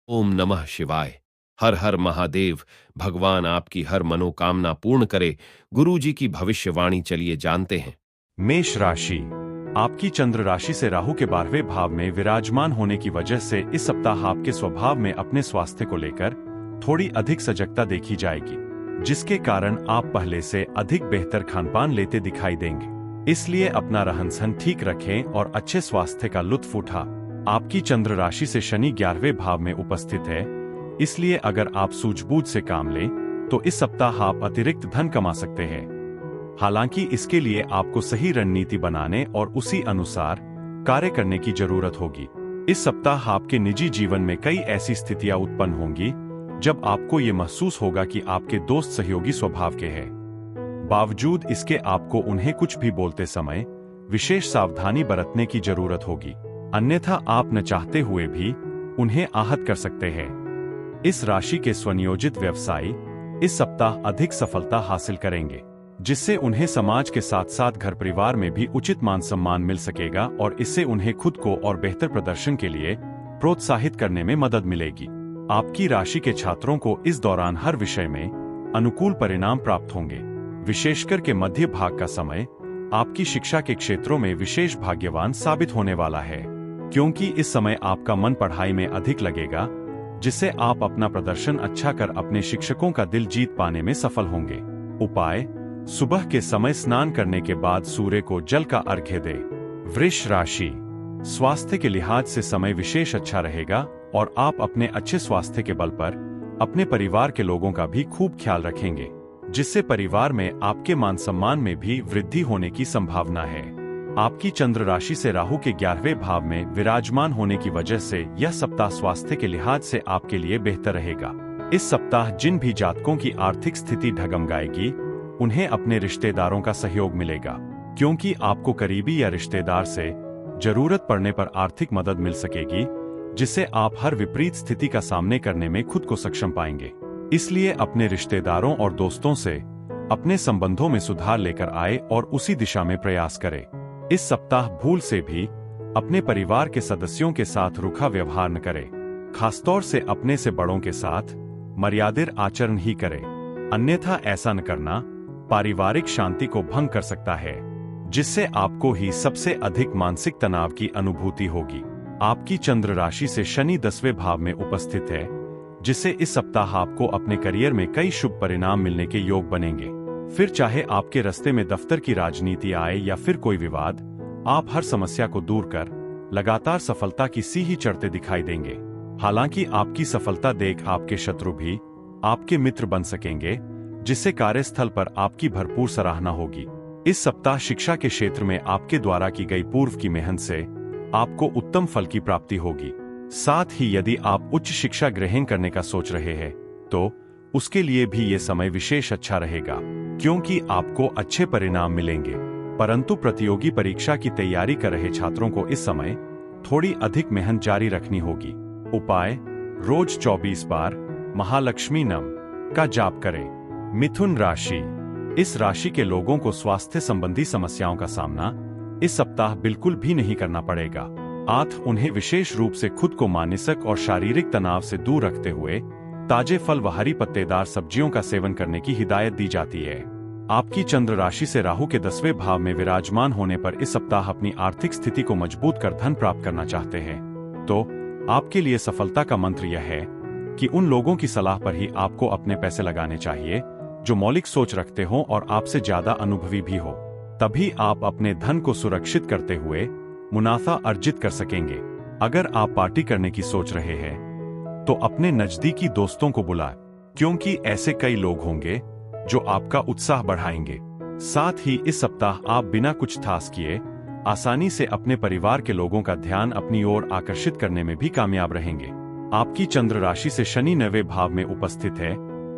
ओम नमः शिवाय। हर हर महादेव। भगवान आपकी हर मनोकामना पूर्ण करे। गुरु जी की भविष्यवाणी चलिए जानते हैं। मेष राशि। आपकी चंद्र राशि से राहु के 12वें भाव में विराजमान होने की वजह से इस सप्ताह आपके स्वभाव में अपने स्वास्थ्य को लेकर थोड़ी अधिक सजगता देखी जाएगी, जिसके कारण आप पहले से अधिक बेहतर खानपान लेते दिखाई देंगे। इसलिए अपना रहन सहन ठीक रखें और अच्छे स्वास्थ्य का लुत्फ उठा। आपकी चंद्र राशि से शनि 11वें भाव में उपस्थित है, इसलिए अगर आप सूझबूझ से काम लें तो इस सप्ताह आप अतिरिक्त धन कमा सकते हैं। हालांकि इसके लिए आपको सही रणनीति बनाने और उसी अनुसार कार्य करने की जरूरत होगी। इस सप्ताह आपके निजी जीवन में कई ऐसी स्थितियां उत्पन्न होंगी जब आपको ये महसूस होगा कि आपके दोस्त सहयोगी स्वभाव के हैं। बावजूद इसके आपको उन्हें कुछ भी बोलते समय विशेष सावधानी बरतने की जरूरत होगी, अन्यथा आप न चाहते हुए भी उन्हें आहत कर सकते हैं। इस राशि के स्वनियोजित व्यवसायी इस सप्ताह अधिक सफलता हासिल करेंगे, जिससे उन्हें समाज के साथ साथ घर परिवार में भी उचित मान सम्मान मिल सकेगा और इससे उन्हें खुद को और बेहतर प्रदर्शन के लिए प्रोत्साहित करने में मदद मिलेगी। आपकी राशि के छात्रों को इस दौरान हर विषय में अनुकूल परिणाम प्राप्त होंगे। विशेषकर के मध्य भाग का समय आपकी शिक्षा के क्षेत्रों में विशेष भाग्यवान साबित होने वाला है, क्योंकि इस समय आपका मन पढ़ाई में अधिक लगेगा, जिससे आप अपना प्रदर्शन अच्छा कर अपने शिक्षकों का दिल जीत पाने में सफल होंगे। उपाय: सुबह के समय स्नान करने के बाद सूर्य को जल का अर्घ्य दे। वृष राशि। स्वास्थ्य के लिहाज से समय विशेष अच्छा रहेगा और आप अपने अच्छे स्वास्थ्य के बल पर अपने परिवार के लोगों का भी खूब ख्याल रखेंगे, जिससे परिवार में आपके मान सम्मान में भी वृद्धि होने की संभावना है। आपकी चंद्र राशि से राहु के 11वें भाव में विराजमान होने की वजह से यह सप्ताह स्वास्थ्य के लिहाज से आपके लिए बेहतर रहेगा। इस सप्ताह जिन भी जातकों की आर्थिक स्थिति डगमगाएगी, उन्हें अपने रिश्तेदारों का सहयोग मिलेगा, क्योंकि आपको करीबी या रिश्तेदार से जरूरत पड़ने पर आर्थिक मदद मिल सकेगी, जिससे आप हर विपरीत स्थिति का सामने करने में खुद को सक्षम पाएंगे। इसलिए अपने रिश्तेदारों और दोस्तों से अपने संबंधों में सुधार लेकर आए और उसी दिशा में प्रयास करें। इस सप्ताह भूल से भी अपने परिवार के सदस्यों के साथ रूखा व्यवहार न करें, खासतौर से अपने से बड़ों के साथ मर्यादित आचरण ही करें, अन्यथा ऐसा न करना पारिवारिक शांति को भंग कर सकता है, जिससे आपको ही सबसे अधिक मानसिक तनाव की अनुभूति होगी। आपकी चंद्र राशि से शनि 10वें भाव में उपस्थित है, जिससे इस सप्ताह आपको अपने करियर में कई शुभ परिणाम मिलने के योग बनेंगे। फिर चाहे आपके रास्ते में दफ्तर की राजनीति आए या फिर कोई विवाद, आप हर समस्या को दूर कर लगातार सफलता की सीढ़ी चढ़ते दिखाई देंगे। हालांकि आपकी सफलता देख आपके शत्रु भी आपके मित्र बन सकेंगे, जिससे कार्यस्थल पर आपकी भरपूर सराहना होगी। इस सप्ताह शिक्षा के क्षेत्र में आपके द्वारा की गई पूर्व की मेहनत से आपको उत्तम फल की प्राप्ति होगी। साथ ही यदि आप उच्च शिक्षा ग्रहण करने का सोच रहे हैं, तो उसके लिए भी ये समय विशेष अच्छा रहेगा, क्योंकि आपको अच्छे परिणाम मिलेंगे। परंतु प्रतियोगी परीक्षा की तैयारी कर रहे छात्रों को इस समय थोड़ी अधिक मेहनत जारी रखनी होगी। उपाय: रोज 24 बार महालक्ष्मी नाम का जाप करें। मिथुन राशि। इस राशि के लोगों को स्वास्थ्य संबंधी समस्याओं का सामना इस सप्ताह बिल्कुल भी नहीं करना पड़ेगा। उन्हें विशेष रूप से खुद को मानसिक और शारीरिक तनाव से दूर रखते हुए ताजे फल व हरी पत्तेदार सब्जियों का सेवन करने की हिदायत दी जाती है। आपकी चंद्र राशि से राहु के 10वें भाव में विराजमान होने पर इस सप्ताह अपनी आर्थिक स्थिति को मजबूत कर धन प्राप्त करना चाहते हैं, तो आपके लिए सफलता का मंत्र यह है कि उन लोगों की सलाह पर ही आपको अपने पैसे लगाने चाहिए जो मौलिक सोच रखते हो और आपसे ज्यादा अनुभवी भी हो। तभी आप अपने धन को सुरक्षित करते हुए मुनाफा अर्जित कर सकेंगे। अगर आप पार्टी करने की सोच रहे हैं, तो अपने नजदीकी दोस्तों को बुलाएं, क्योंकि ऐसे कई लोग होंगे जो आपका उत्साह बढ़ाएंगे। साथ ही इस सप्ताह आप बिना कुछ खास किए आसानी से अपने परिवार के लोगों का ध्यान अपनी ओर आकर्षित करने में भी कामयाब रहेंगे। आपकी चंद्र राशि से शनि 9वें भाव में उपस्थित है,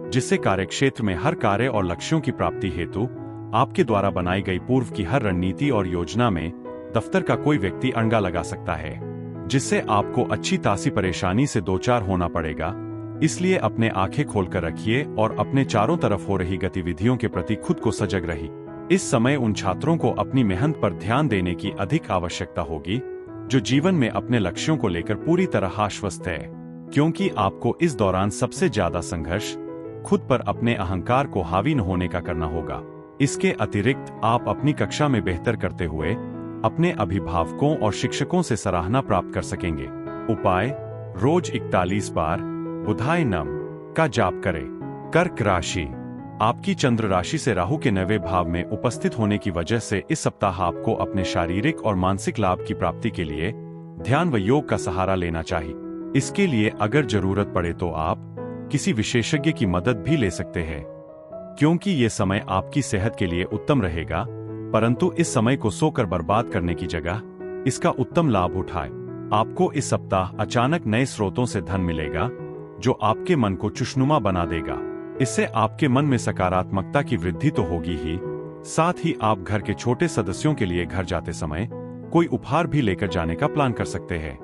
जिससे कार्यक्षेत्र में हर कार्य और लक्ष्यों की प्राप्ति हेतु आपके द्वारा बनाई गई पूर्व की हर रणनीति और योजना में दफ्तर का कोई व्यक्ति अड़ंगा लगा सकता है, जिससे आपको अच्छी तासी परेशानी से दो चार होना पड़ेगा। इसलिए अपने आंखें खोलकर रखिए और अपने चारों तरफ हो रही गतिविधियों के प्रति खुद को सजग रही। इस समय उन छात्रों को अपनी मेहनत पर ध्यान देने की अधिक आवश्यकता होगी, जो जीवन में अपने लक्ष्यों को लेकर पूरी तरह आश्वस्त है। क्योंकि आपको इस दौरान सबसे ज्यादा संघर्ष खुद पर अपने अहंकार को हावी न होने का करना होगा। इसके अतिरिक्त आप अपनी कक्षा में बेहतर करते हुए अपने अभिभावकों और शिक्षकों से सराहना प्राप्त कर सकेंगे। उपाय: रोज 41 बार बुधाय नम का जाप करें। कर्क राशि, आपकी चंद्र राशि से राहु के 9वें भाव में उपस्थित होने की वजह से इस सप्ताह आपको अपने शारीरिक और मानसिक लाभ की प्राप्ति के लिए ध्यान व योग का सहारा लेना चाहिए। इसके लिए अगर जरूरत पड़े तो आप किसी विशेषज्ञ की मदद भी ले सकते हैं, क्योंकि ये समय आपकी सेहत के लिए उत्तम रहेगा। परंतु इस समय को सोकर बर्बाद करने की जगह इसका उत्तम लाभ उठाएं। आपको इस सप्ताह अचानक नए स्रोतों से धन मिलेगा, जो आपके मन को खुशनुमा बना देगा। इससे आपके मन में सकारात्मकता की वृद्धि तो होगी ही, साथ ही आप घर के छोटे सदस्यों के लिए घर जाते समय कोई उपहार भी लेकर जाने का प्लान कर सकते हैं।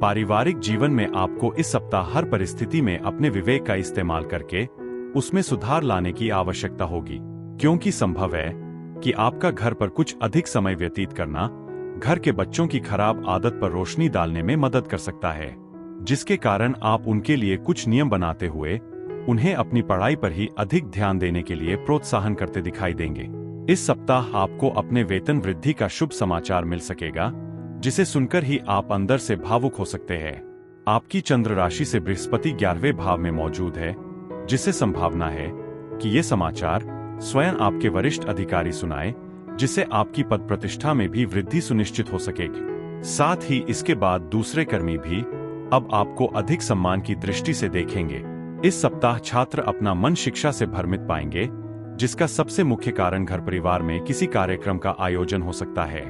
पारिवारिक जीवन में आपको इस सप्ताह हर परिस्थिति में अपने विवेक का इस्तेमाल करके उसमें सुधार लाने की आवश्यकता होगी, क्योंकि संभव है कि आपका घर पर कुछ अधिक समय व्यतीत करना घर के बच्चों की खराब आदत पर रोशनी डालने में मदद कर सकता है, जिसके कारण आप उनके लिए कुछ नियम बनाते हुए उन्हें अपनी पढ़ाई पर ही अधिक ध्यान देने के लिए प्रोत्साहन करते दिखाई देंगे। इस सप्ताह आपको अपने वेतन वृद्धि का शुभ समाचार मिल सकेगा, जिसे सुनकर ही आप अंदर से भावुक हो सकते हैं। आपकी चंद्र राशि से बृहस्पति 11वें भाव में मौजूद है, जिससे संभावना है कि ये समाचार स्वयं आपके वरिष्ठ अधिकारी सुनाए, जिससे आपकी पद प्रतिष्ठा में भी वृद्धि सुनिश्चित हो सकेगी। साथ ही इसके बाद दूसरे कर्मी भी अब आपको अधिक सम्मान की दृष्टि से देखेंगे। इस सप्ताह छात्र अपना मन शिक्षा से भ्रमित पाएंगे, जिसका सबसे मुख्य कारण घर परिवार में किसी कार्यक्रम का आयोजन हो सकता है।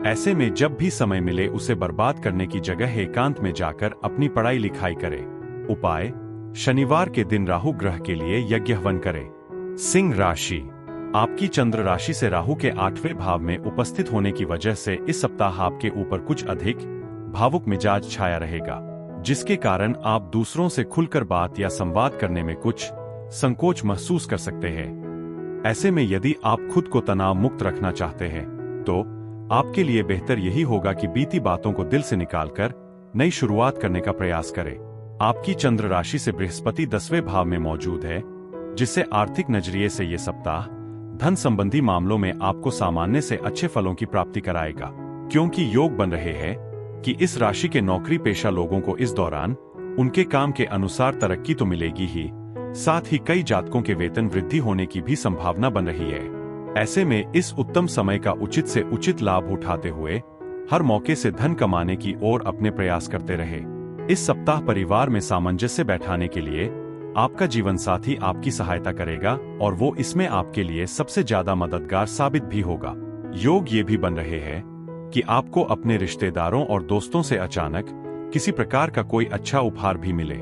ऐसे में जब भी समय मिले उसे बर्बाद करने की जगह एकांत में जाकर अपनी पढ़ाई लिखाई करें। उपाय: शनिवार के दिन राहु ग्रह के लिए यज्ञ हवन करें। सिंह राशि, आपकी चंद्र राशि से राहु के 8वें भाव में उपस्थित होने की वजह से इस सप्ताह आपके ऊपर कुछ अधिक भावुक मिजाज छाया रहेगा, जिसके कारण आप दूसरों से खुलकर बात या संवाद करने में कुछ संकोच महसूस कर सकते हैं। ऐसे में यदि आप खुद को तनाव मुक्त रखना चाहते हैं तो आपके लिए बेहतर यही होगा कि बीती बातों को दिल से निकालकर नई शुरुआत करने का प्रयास करें। आपकी चंद्र राशि से बृहस्पति 10वें भाव में मौजूद है, जिससे आर्थिक नजरिए से ये सप्ताह धन संबंधी मामलों में आपको सामान्य से अच्छे फलों की प्राप्ति कराएगा, क्योंकि योग बन रहे हैं कि इस राशि के नौकरी पेशा लोगों को इस दौरान उनके काम के अनुसार तरक्की तो मिलेगी ही, साथ ही कई जातकों के वेतन वृद्धि होने की भी संभावना बन रही है। ऐसे में इस उत्तम समय का उचित से उचित लाभ उठाते हुए हर मौके से धन कमाने की ओर अपने प्रयास करते रहे। इस सप्ताह परिवार में सामंजस्य बैठाने के लिए आपका जीवन साथी आपकी सहायता करेगा और वो इसमें आपके लिए सबसे ज्यादा मददगार साबित भी होगा। योग ये भी बन रहे हैं कि आपको अपने रिश्तेदारों और दोस्तों से अचानक किसी प्रकार का कोई अच्छा उपहार भी मिले।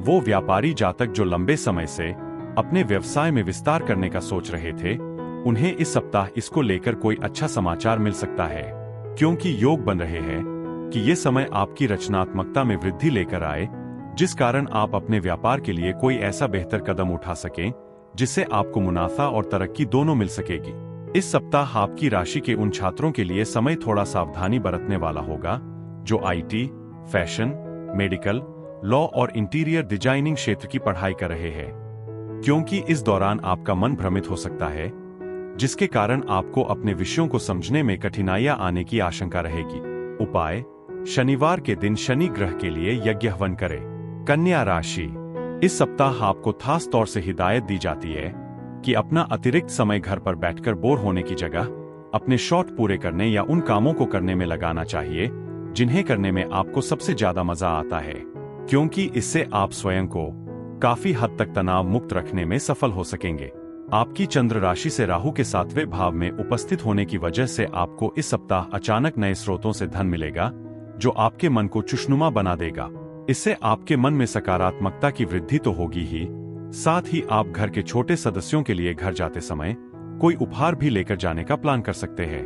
वो व्यापारी जातक जो लंबे समय से अपने व्यवसाय में विस्तार करने का सोच रहे थे, उन्हें इस सप्ताह इसको लेकर कोई अच्छा समाचार मिल सकता है, क्योंकि योग बन रहे हैं कि ये समय आपकी रचनात्मकता में वृद्धि लेकर आए, जिस कारण आप अपने व्यापार के लिए कोई ऐसा बेहतर कदम उठा सकें जिससे आपको मुनाफा और तरक्की दोनों मिल सकेगी। इस सप्ताह आपकी राशि के उन छात्रों के लिए समय थोड़ा सावधानी बरतने वाला होगा जो आईटी, फैशन, मेडिकल, लॉ और इंटीरियर डिजाइनिंग क्षेत्र की पढ़ाई कर रहे हैं, क्योंकि इस दौरान आपका मन भ्रमित हो सकता है, जिसके कारण आपको अपने विषयों को समझने में कठिनाइयां आने की आशंका रहेगी। उपाय: शनिवार के दिन शनि ग्रह के लिए यज्ञ हवन करें। कन्या राशि, इस सप्ताह आपको खास तौर से हिदायत दी जाती है कि अपना अतिरिक्त समय घर पर बैठकर बोर होने की जगह अपने शौक पूरे करने या उन कामों को करने में लगाना चाहिए जिन्हें करने में आपको सबसे ज्यादा मजा आता है, क्योंकि इससे आप स्वयं को काफी हद तक तनाव मुक्त रखने में सफल हो सकेंगे। आपकी चंद्र राशि से राहु के 7वें भाव में उपस्थित होने की वजह से आपको इस सप्ताह अचानक नए स्रोतों से धन मिलेगा, जो आपके मन को खुशनुमा बना देगा। इससे आपके मन में सकारात्मकता की वृद्धि तो होगी ही, साथ ही आप घर के छोटे सदस्यों के लिए घर जाते समय कोई उपहार भी लेकर जाने का प्लान कर सकते हैं।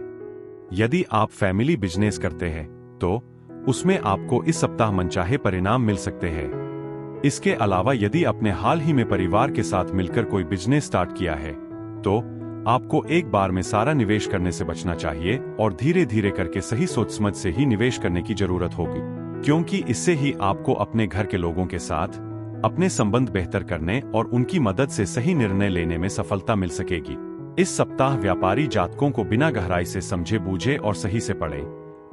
यदि आप फैमिली बिजनेस करते हैं तो उसमें आपको इस सप्ताह मनचाहे परिणाम मिल सकते हैं। इसके अलावा यदि आपने हाल ही में परिवार के साथ मिलकर कोई बिजनेस स्टार्ट किया है तो आपको एक बार में सारा निवेश करने से बचना चाहिए और धीरे धीरे करके सही सोच समझ से ही निवेश करने की जरूरत होगी। क्योंकि इससे ही आपको अपने घर के लोगों के साथ अपने संबंध बेहतर करने और उनकी मदद से सही निर्णय लेने में सफलता मिल सकेगी। इस सप्ताह व्यापारी जातकों को बिना गहराई से समझे बूझे और सही से पढ़े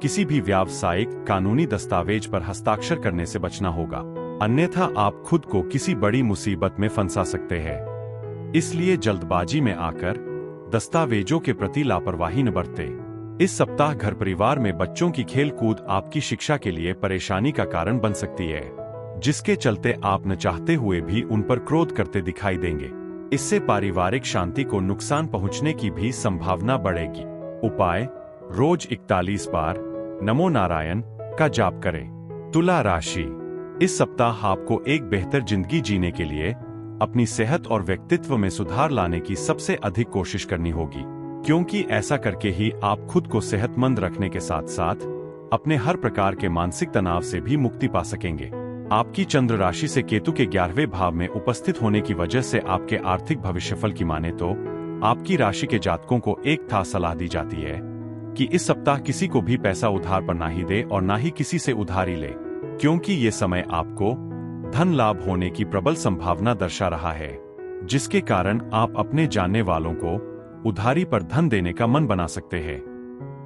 किसी भी व्यावसायिक कानूनी दस्तावेज पर हस्ताक्षर करने से बचना होगा, अन्यथा आप खुद को किसी बड़ी मुसीबत में फंसा सकते हैं। इसलिए जल्दबाजी में आकर दस्तावेजों के प्रति लापरवाही न बरतें। इस सप्ताह घर परिवार में बच्चों की खेल कूद आपकी शिक्षा के लिए परेशानी का कारण बन सकती है, जिसके चलते आप न चाहते हुए भी उन पर क्रोध करते दिखाई देंगे। इससे पारिवारिक शांति को नुकसान पहुंचने की भी संभावना बढ़ेगी। उपाय: रोज 41 बार नमो नारायण का जाप करें। तुला राशि: इस सप्ताह आपको एक बेहतर जिंदगी जीने के लिए अपनी सेहत और व्यक्तित्व में सुधार लाने की सबसे अधिक कोशिश करनी होगी, क्योंकि ऐसा करके ही आप खुद को सेहतमंद रखने के साथ साथ अपने हर प्रकार के मानसिक तनाव से भी मुक्ति पा सकेंगे। आपकी चंद्र राशि से केतु के 11वें भाव में उपस्थित होने की वजह से आपके आर्थिक भविष्यफल की माने तो आपकी राशि के जातकों को एक खास सलाह दी जाती है कि इस सप्ताह किसी को भी पैसा उधार पर ना ही दे और ना ही किसी से उधारी ले, क्योंकि ये समय आपको धन लाभ होने की प्रबल संभावना दर्शा रहा है, जिसके कारण आप अपने जानने वालों को उधारी पर धन देने का मन बना सकते हैं।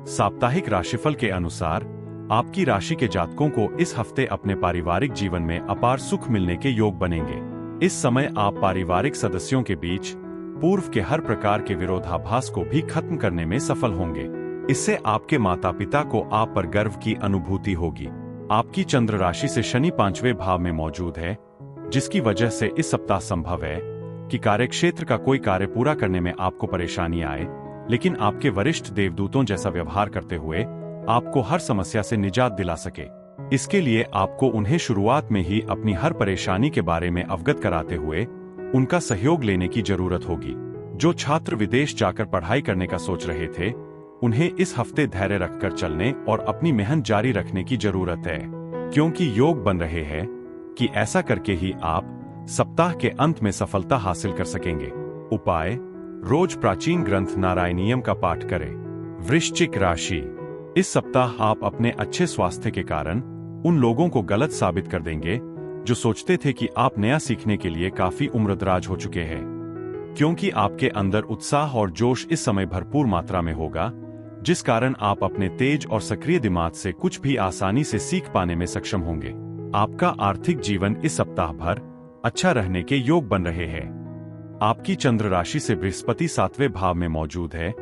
साप्ताहिक राशिफल के अनुसार आपकी राशि के जातकों को इस हफ्ते अपने पारिवारिक जीवन में अपार सुख मिलने के योग बनेंगे। इस समय आप पारिवारिक सदस्यों के बीच पूर्व के हर प्रकार के विरोधाभास को भी खत्म करने में सफल होंगे। इससे आपके माता पिता को आप पर गर्व की अनुभूति होगी। आपकी चंद्र राशि से शनि 5वें भाव में मौजूद है, जिसकी वजह से इस सप्ताह संभव है कि कार्यक्षेत्र का कोई कार्य पूरा करने में आपको परेशानी आए, लेकिन आपके वरिष्ठ देवदूतों जैसा व्यवहार करते हुए आपको हर समस्या से निजात दिला सके। इसके लिए आपको उन्हें शुरुआत में ही अपनी हर परेशानी के बारे में अवगत कराते हुए उनका सहयोग लेने की जरूरत होगी। जो छात्र विदेश जाकर पढ़ाई करने का सोच रहे थे, उन्हें इस हफ्ते धैर्य रखकर चलने और अपनी मेहनत जारी रखने की जरूरत है, क्योंकि योग बन रहे हैं कि ऐसा करके ही आप सप्ताह के अंत में सफलता हासिल कर सकेंगे। उपाय: रोज प्राचीन ग्रंथ नारायणीयम का पाठ करें। वृश्चिक राशि: इस सप्ताह आप अपने अच्छे स्वास्थ्य के कारण उन लोगों को गलत साबित कर देंगे जो सोचते थे कि आप नया सीखने के लिए काफी उम्रदराज हो चुके हैं, क्योंकि आपके अंदर उत्साह और जोश इस समय भरपूर मात्रा में होगा, जिस कारण आप अपने तेज और सक्रिय दिमाग से कुछ भी आसानी से सीख पाने में सक्षम होंगे। आपका आर्थिक जीवन इस सप्ताह भर अच्छा रहने के योग बन रहे हैं। आपकी चंद्र राशि से बृहस्पति 7वें भाव में मौजूद है,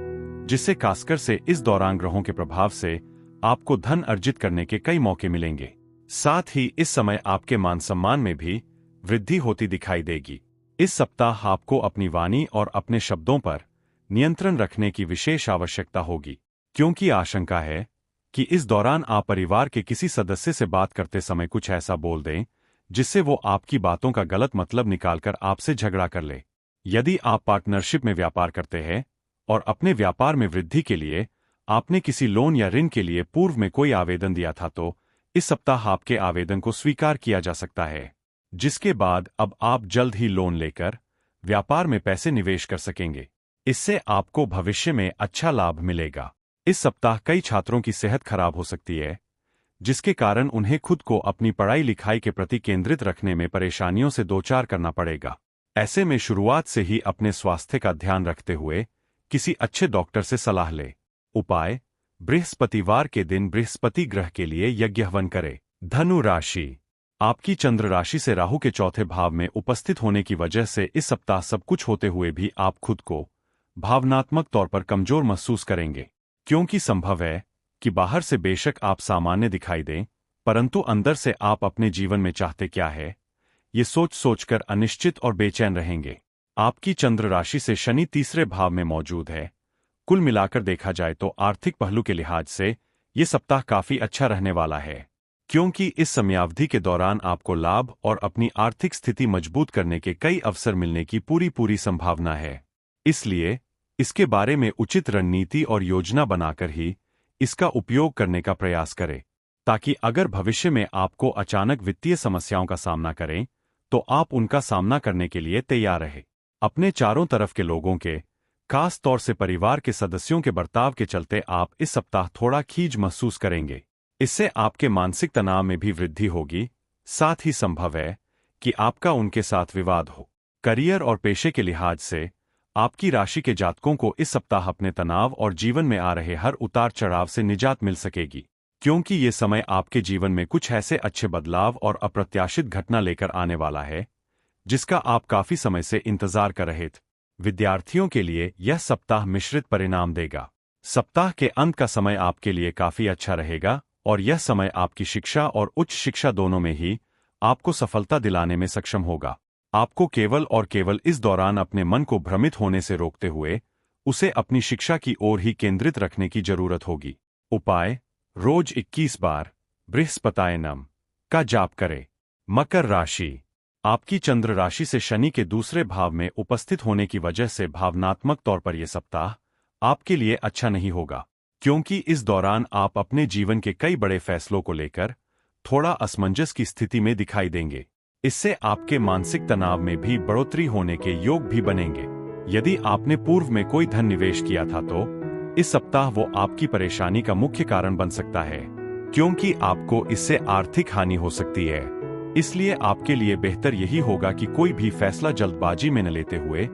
जिससे खासकर से इस दौरान ग्रहों के प्रभाव से आपको धन अर्जित करने के कई मौके मिलेंगे। साथ ही इस समय आपके मान सम्मान में भी वृद्धि होती दिखाई देगी। इस सप्ताह आपको अपनी वाणी और अपने शब्दों पर नियंत्रण रखने की विशेष आवश्यकता होगी, क्योंकि आशंका है कि इस दौरान आप परिवार के किसी सदस्य से बात करते समय कुछ ऐसा बोल दें जिससे वो आपकी बातों का गलत मतलब निकालकर आपसे झगड़ा कर ले। यदि आप पार्टनरशिप में व्यापार करते हैं और अपने व्यापार में वृद्धि के लिए आपने किसी लोन या ऋण के लिए पूर्व में कोई आवेदन दिया था, तो इस सप्ताह आपके आवेदन को स्वीकार किया जा सकता है, जिसके बाद अब आप जल्द ही लोन लेकर व्यापार में पैसे निवेश कर सकेंगे। इससे आपको भविष्य में अच्छा लाभ मिलेगा। इस सप्ताह कई छात्रों की सेहत खराब हो सकती है, जिसके कारण उन्हें खुद को अपनी पढ़ाई लिखाई के प्रति केंद्रित रखने में परेशानियों से दो चार करना पड़ेगा। ऐसे में शुरुआत से ही अपने स्वास्थ्य का ध्यान रखते हुए किसी अच्छे डॉक्टर से सलाह ले। उपाय: बृहस्पतिवार के दिन बृहस्पति ग्रह के लिए यज्ञ हवन करे। धनु राशि: आपकी चंद्र राशि से राहु के 4थे भाव में उपस्थित होने की वजह से इस सप्ताह सब कुछ होते हुए भी आप खुद को भावनात्मक तौर पर कमजोर महसूस करेंगे, क्योंकि संभव है कि बाहर से बेशक आप सामान्य दिखाई दें, परंतु अंदर से आप अपने जीवन में चाहते क्या है, ये सोच सोचकर अनिश्चित और बेचैन रहेंगे। आपकी चंद्र राशि से शनि 3रे भाव में मौजूद है। कुल मिलाकर देखा जाए तो आर्थिक पहलू के लिहाज से ये सप्ताह काफी अच्छा रहने वाला है, क्योंकि इस समयावधि के दौरान आपको लाभ और अपनी आर्थिक स्थिति मजबूत करने के कई अवसर मिलने की पूरी संभावना है। इसलिए इसके बारे में उचित रणनीति और योजना बनाकर ही इसका उपयोग करने का प्रयास करें, ताकि अगर भविष्य में आपको अचानक वित्तीय समस्याओं का सामना करें तो आप उनका सामना करने के लिए तैयार रहे। अपने चारों तरफ के लोगों के, खास तौर से परिवार के सदस्यों के बर्ताव के चलते आप इस सप्ताह थोड़ा खीज महसूस करेंगे। इससे आपके मानसिक तनाव में भी वृद्धि होगी। साथ ही संभव है कि आपका उनके साथ विवाद हो। करियर और पेशे के लिहाज से आपकी राशि के जातकों को इस सप्ताह अपने तनाव और जीवन में आ रहे हर उतार चढ़ाव से निजात मिल सकेगी, क्योंकि ये समय आपके जीवन में कुछ ऐसे अच्छे बदलाव और अप्रत्याशित घटना लेकर आने वाला है जिसका आप काफी समय से इंतजार कर रहे थे। विद्यार्थियों के लिए यह सप्ताह मिश्रित परिणाम देगा। सप्ताह के अंत का समय आपके लिए काफी अच्छा रहेगा और यह समय आपकी शिक्षा और उच्च शिक्षा दोनों में ही आपको सफलता दिलाने में सक्षम होगा। आपको केवल और केवल इस दौरान अपने मन को भ्रमित होने से रोकते हुए उसे अपनी शिक्षा की ओर ही केंद्रित रखने की जरूरत होगी। उपाय: रोज 21 बार बृहस्पताय नम का जाप करें। मकर राशि। आपकी चंद्र राशि से शनि के दूसरे भाव में उपस्थित होने की वजह से भावनात्मक तौर पर यह सप्ताह आपके लिए अच्छा नहीं होगा, क्योंकि इस दौरान आप अपने जीवन के कई बड़े फैसलों को लेकर थोड़ा असमंजस की स्थिति में दिखाई देंगे। इससे आपके मानसिक तनाव में भी बढ़ोतरी होने के योग भी बनेंगे। यदि आपने पूर्व में कोई धन निवेश किया था तो इस सप्ताह वो आपकी परेशानी का मुख्य कारण बन सकता है, क्योंकि आपको इससे आर्थिक हानि हो सकती है। इसलिए आपके लिए बेहतर यही होगा कि कोई भी फैसला जल्दबाजी में न लेते हुए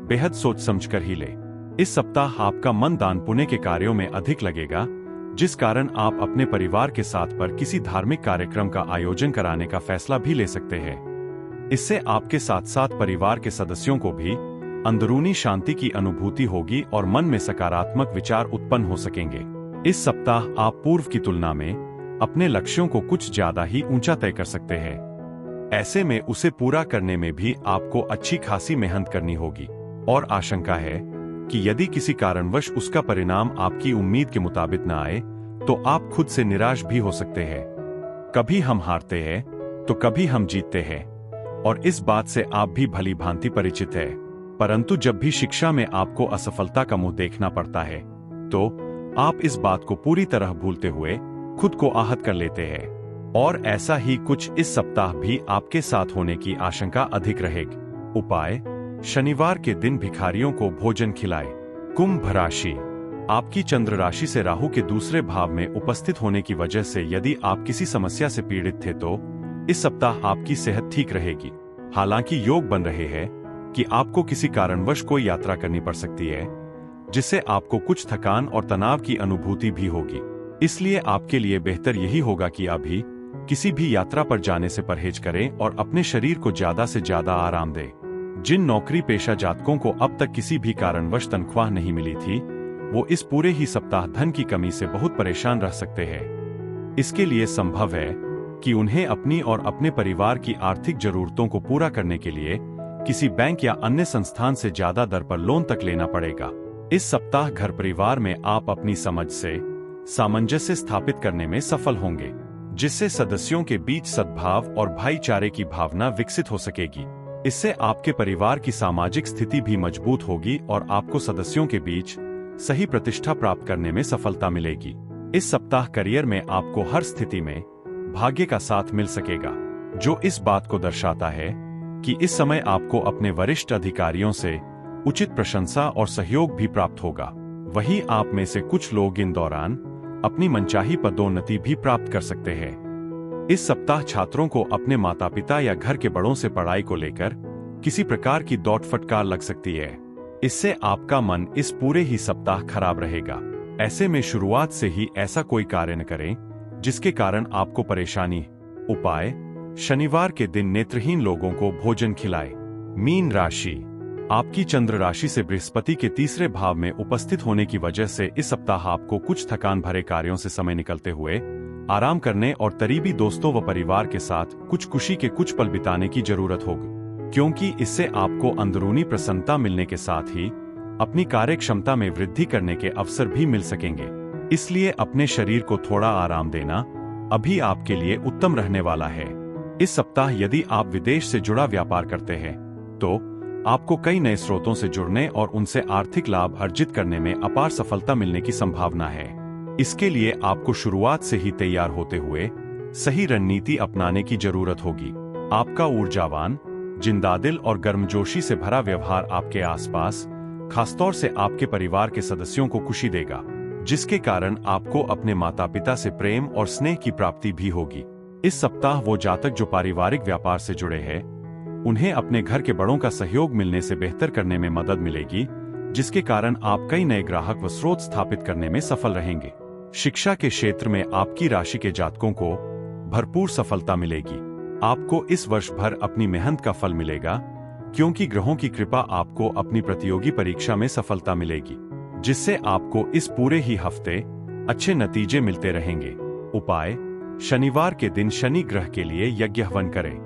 बेहद सोच समझकर ही ले। इस सप्ताह आपका मन दान पुण्य के कार्यों में अधिक लगेगा, जिस कारण आप अपने परिवार के साथ पर किसी धार्मिक कार्यक्रम का आयोजन कराने का फैसला भी ले सकते हैं। इससे आपके साथ साथ परिवार के सदस्यों को भी अंदरूनी शांति की अनुभूति होगी और मन में सकारात्मक विचार उत्पन्न हो सकेंगे। इस सप्ताह आप पूर्व की तुलना में अपने लक्ष्यों को कुछ ज्यादा ही ऊंचा तय कर सकते हैं। ऐसे में उसे पूरा करने में भी आपको अच्छी खासी मेहनत करनी होगी और आशंका है कि यदि किसी कारणवश उसका परिणाम आपकी उम्मीद के मुताबिक न आए तो आप खुद से निराश भी हो सकते हैं। कभी हम हारते हैं तो कभी हम जीतते हैं और इस बात से आप भी भली भांति परिचित है। परंतु जब भी शिक्षा में आपको असफलता का मुंह देखना पड़ता है तो आप इस बात को पूरी तरह भूलते हुए खुद को आहत कर लेते हैं, और ऐसा ही कुछ इस सप्ताह भी आपके साथ होने की आशंका अधिक रहेगी। उपाय: शनिवार के दिन भिखारियों को भोजन खिलाए। कुंभ राशि। आपकी चंद्र राशि से राहु के दूसरे भाव में उपस्थित होने की वजह से यदि आप किसी समस्या से पीड़ित थे तो इस सप्ताह आपकी सेहत ठीक रहेगी। हालांकि योग बन रहे हैं कि आपको किसी कारणवश कोई यात्रा करनी पड़ सकती है, जिससे आपको कुछ थकान और तनाव की अनुभूति भी होगी। इसलिए आपके लिए बेहतर यही होगा कि अभी किसी भी यात्रा पर जाने से परहेज करें और अपने शरीर को ज्यादा से ज्यादा आराम दें। जिन नौकरी पेशा जातकों को अब तक किसी भी कारणवश तनख्वाह नहीं मिली थी, वो इस पूरे ही सप्ताह धन की कमी से बहुत परेशान रह सकते हैं। इसके लिए संभव है कि उन्हें अपनी और अपने परिवार की आर्थिक जरूरतों को पूरा करने के लिए किसी बैंक या अन्य संस्थान से ज्यादा दर पर लोन तक लेना पड़ेगा। इस सप्ताह घर परिवार में आप अपनी समझ से सामंजस्य स्थापित करने में सफल होंगे, जिससे सदस्यों के बीच सद्भाव और भाईचारे की भावना विकसित हो सकेगी। इससे आपके परिवार की सामाजिक स्थिति भी मजबूत होगी और आपको सदस्यों के बीच सही प्रतिष्ठा प्राप्त करने में सफलता मिलेगी। इस सप्ताह करियर में आपको हर स्थिति में भाग्य का साथ मिल सकेगा, जो इस बात को दर्शाता है कि इस समय आपको अपने वरिष्ठ अधिकारियों से उचित प्रशंसा और सहयोग भी प्राप्त होगा। वहीं आप में से कुछ लोग इन दौरान अपनी मनचाही पदोन्नति भी प्राप्त कर सकते हैं। इस सप्ताह छात्रों को अपने माता पिता या घर के बड़ों से पढ़ाई को लेकर किसी प्रकार की दौड़ फटकार लग सकती है। इससे आपका मन इस पूरे ही सप्ताह खराब रहेगा। ऐसे में शुरुआत से ही ऐसा कोई कार्य न करें जिसके कारण आपको परेशानी। उपाय: शनिवार के दिन नेत्रहीन लोगों को भोजन खिलाए। मीन राशि। आपकी चंद्र राशि से बृहस्पति के तीसरे भाव में उपस्थित होने की वजह से इस सप्ताह आपको कुछ थकान भरे कार्यों से समय निकलते हुए आराम करने और करीबी दोस्तों व परिवार के साथ कुछ खुशी के कुछ पल बिताने की जरूरत होगी, क्योंकि इससे आपको अंदरूनी प्रसन्नता मिलने के साथ ही अपनी कार्य क्षमता में वृद्धि करने के अवसर भी मिल सकेंगे। इसलिए अपने शरीर को थोड़ा आराम देना अभी आपके लिए उत्तम रहने वाला है। इस सप्ताह यदि आप विदेश से जुड़ा व्यापार करते हैं तो आपको कई नए स्रोतों से जुड़ने और उनसे आर्थिक लाभ अर्जित करने में अपार सफलता मिलने की संभावना है। इसके लिए आपको शुरुआत से ही तैयार होते हुए सही रणनीति अपनाने की जरूरत होगी। आपका ऊर्जावान, जिंदादिल और गर्मजोशी से भरा व्यवहार आपके आसपास, खासतौर से आपके परिवार के सदस्यों को खुशी देगा, जिसके कारण आपको अपने माता पिता से प्रेम और स्नेह की प्राप्ति भी होगी। इस सप्ताह वो जातक जो पारिवारिक व्यापार से जुड़े हैं, उन्हें अपने घर के बड़ों का सहयोग मिलने से बेहतर करने में मदद मिलेगी, जिसके कारण आप कई नए ग्राहक व स्रोत स्थापित करने में सफल रहेंगे। शिक्षा के क्षेत्र में आपकी राशि के जातकों को भरपूर सफलता मिलेगी। आपको इस वर्ष भर अपनी मेहनत का फल मिलेगा, क्योंकि ग्रहों की कृपा आपको अपनी प्रतियोगी परीक्षा में सफलता मिलेगी, जिससे आपको इस पूरे ही हफ्ते अच्छे नतीजे मिलते रहेंगे। उपाय: शनिवार के दिन शनि ग्रह के लिए यज्ञ हवन करें।